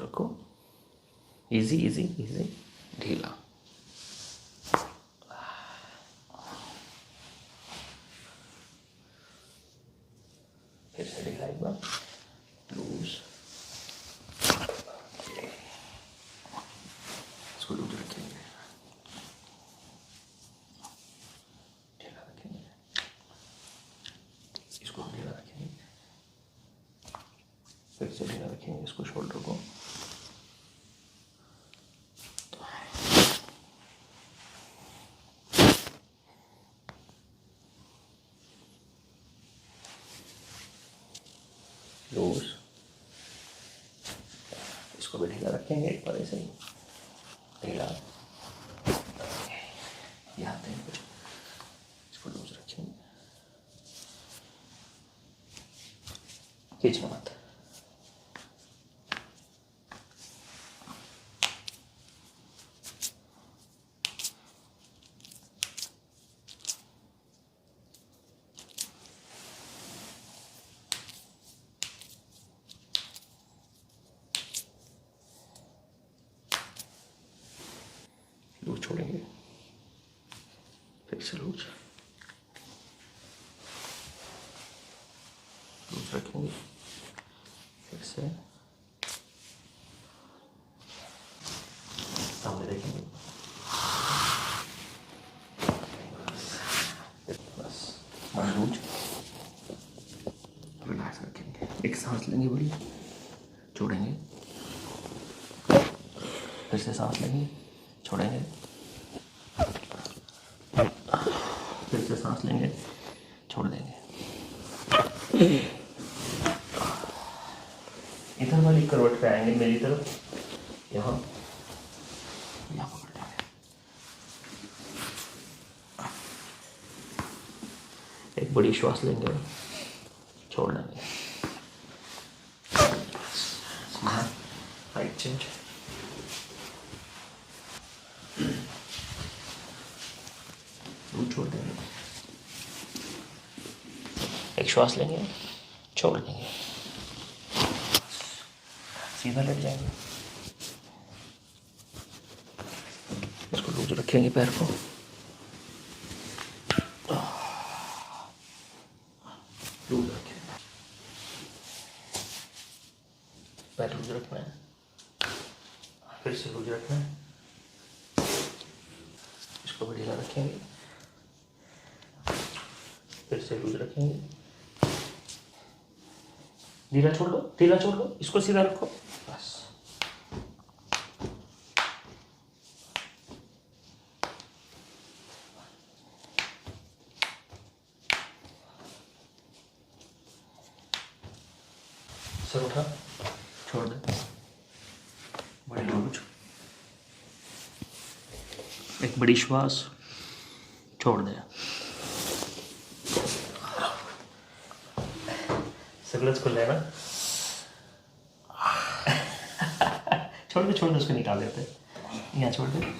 रखो, easy easy easy, ढीला, फिर से ढीला एक बार, लूज, इसको लूज रखेंगे, ढीला रखेंगे, इसको ढीला रखेंगे, फिर से ढीला रखेंगे इसको, शोल्डर को, लूज, इसको भी ढीला रखेंगे एक बार ऐसे ही, ढीला, यहाँ पे इसको लूज रखेंगे, खींचना मत, लूज छोड़ेंगे, फिर से लूज, लूज रखेंगे, फिर से सामने देखेंगे, बस लूज, रिलैक्स रखेंगे, एक सांस लेंगे बड़ी, छोड़ेंगे, फिर से सांस लेंगे, छोड़ेंगे, फिर से सांस लेंगे, छोड़ देंगे, इधर वाली करवट पे आएंगे मेरी तरफ, यहाँ यहाँ पकड़ लेंगे, एक बड़ी श्वास लेंगे, छोड़ देंगे, हाइट चेंज, छोड़ देंगे, एक श्वास लेंगे, छोड़ देंगे, सीधा लेट जाएंगे, इसको लूज रखेंगे पैर को, लूज रखेंगे, पैर लूज रखना है, फिर से लूज रखना है, इसको भी ढीला रखेंगे, फिर से लूज रखेंगे, ढीला छोड़ दो, ढीला छोड़ दो, इसको सीधा रखो, बस, सर उठा, छोड़ दे, बड़ी लूज, एक बड़ी श्वास, छोड़ दे, सगलज खुल लेना, छोड़ दे उसको निकाल देते, यहाँ छोड़ दे,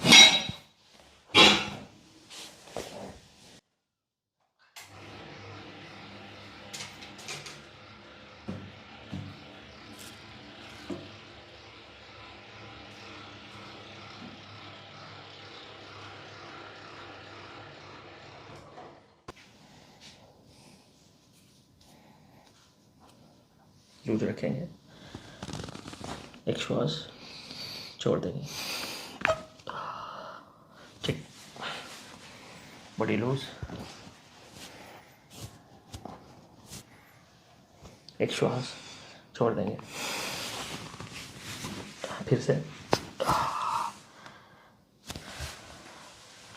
लूज रखेंगे, एक श्वास, छोड़ देंगे, ठीक, बड़ी लूज, एक श्वास, छोड़ देंगे, फिर से